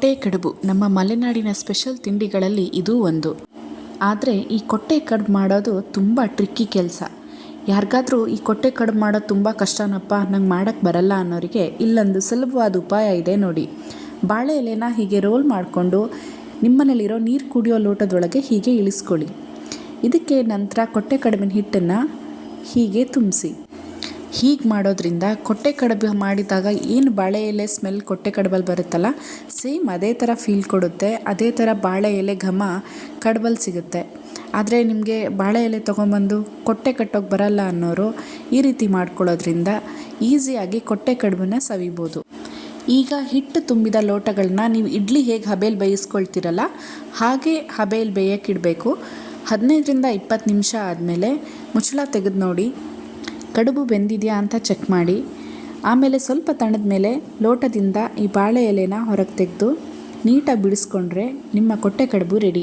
ಕೊಟ್ಟೆ ಕಡುಬು ನಮ್ಮ ಮಲೆನಾಡಿನ ಸ್ಪೆಷಲ್ ತಿಂಡಿಗಳಲ್ಲಿ ಇದೂ ಒಂದು. ಆದರೆ ಈ ಕೊಟ್ಟೆ ಕಡುಬು ಮಾಡೋದು ತುಂಬ ಟ್ರಿಕ್ಕಿ ಕೆಲಸ. ಯಾರಿಗಾದ್ರೂ ಈ ಕೊಟ್ಟೆ ಕಡುಬು ಮಾಡೋದು ತುಂಬ ಕಷ್ಟನಪ್ಪ, ನಂಗೆ ಮಾಡೋಕ್ಕೆ ಬರಲ್ಲ ಅನ್ನೋರಿಗೆ ಇಲ್ಲೊಂದು ಸುಲಭವಾದ ಉಪಾಯ ಇದೆ ನೋಡಿ. ಬಾಳೆ ಎಲೆನ ಹೀಗೆ ರೋಲ್ ಮಾಡಿಕೊಂಡು ನಿಮ್ಮನೇಲಿರೋ ನೀರು ಕುಡಿಯೋ ಲೋಟದೊಳಗೆ ಹೀಗೆ ಇಳಿಸ್ಕೊಳ್ಳಿ. ಇದಕ್ಕೆ ನಂತರ ಕೊಟ್ಟೆ ಕಡುಬಿನ ಹಿಟ್ಟನ್ನು ಹೀಗೆ ತುಂಬಿಸಿ. ಹೀಗೆ ಮಾಡೋದ್ರಿಂದ ಕೊಟ್ಟೆ ಕಡುಬು ಮಾಡಿದಾಗ ಏನು ಬಾಳೆ ಎಲೆ ಸ್ಮೆಲ್ ಕೊಟ್ಟೆ ಕಡುಬಲ್ಲಿ ಬರುತ್ತಲ್ಲ, ಸೇಮ್ ಅದೇ ಥರ ಫೀಲ್ ಕೊಡುತ್ತೆ. ಅದೇ ಥರ ಬಾಳೆ ಎಲೆ ಘಮ ಕಡುಬಲ್ಲಿ ಸಿಗುತ್ತೆ. ಆದರೆ ನಿಮಗೆ ಬಾಳೆ ಎಲೆ ತೊಗೊಂಬಂದು ಕೊಟ್ಟೆ ಕಟ್ಟೋಕೆ ಬರಲ್ಲ ಅನ್ನೋರು ಈ ರೀತಿ ಮಾಡ್ಕೊಳ್ಳೋದ್ರಿಂದ ಈಸಿಯಾಗಿ ಕೊಟ್ಟೆ ಕಡುಬನ್ನ ಸವಿಬೋದು. ಈಗ ಹಿಟ್ಟು ತುಂಬಿದ ಲೋಟಗಳನ್ನ ನೀವು ಇಡ್ಲಿ ಹೇಗೆ ಹಬೇಲಿ ಬೇಯಿಸ್ಕೊಳ್ತೀರಲ್ಲ ಹಾಗೆ ಹಬೇಲಿ ಬೇಯಕ್ಕಿಡಬೇಕು. 15ರಿಂದ 20 ನಿಮಿಷ ಆದಮೇಲೆ ಮುಚ್ಚಳ ತೆಗೆದು ನೋಡಿ, ಕಡುಬು ಬೆಂದಿದೆಯಾ ಅಂತ ಚೆಕ್ ಮಾಡಿ. ಆಮೇಲೆ ಸ್ವಲ್ಪ ತಣ್ಣದ ಮೇಲೆ ಲೋಟದಿಂದ ಈ ಬಾಳೆ ಎಲೆನ ಹೊರಗೆ ತೆಗೆದು ನೀಟಾಗಿ ಬಿಡಿಸ್ಕೊಂಡ್ರೆ ನಿಮ್ಮ ಕೊಟ್ಟೆ ಕಡುಬು ರೆಡಿ.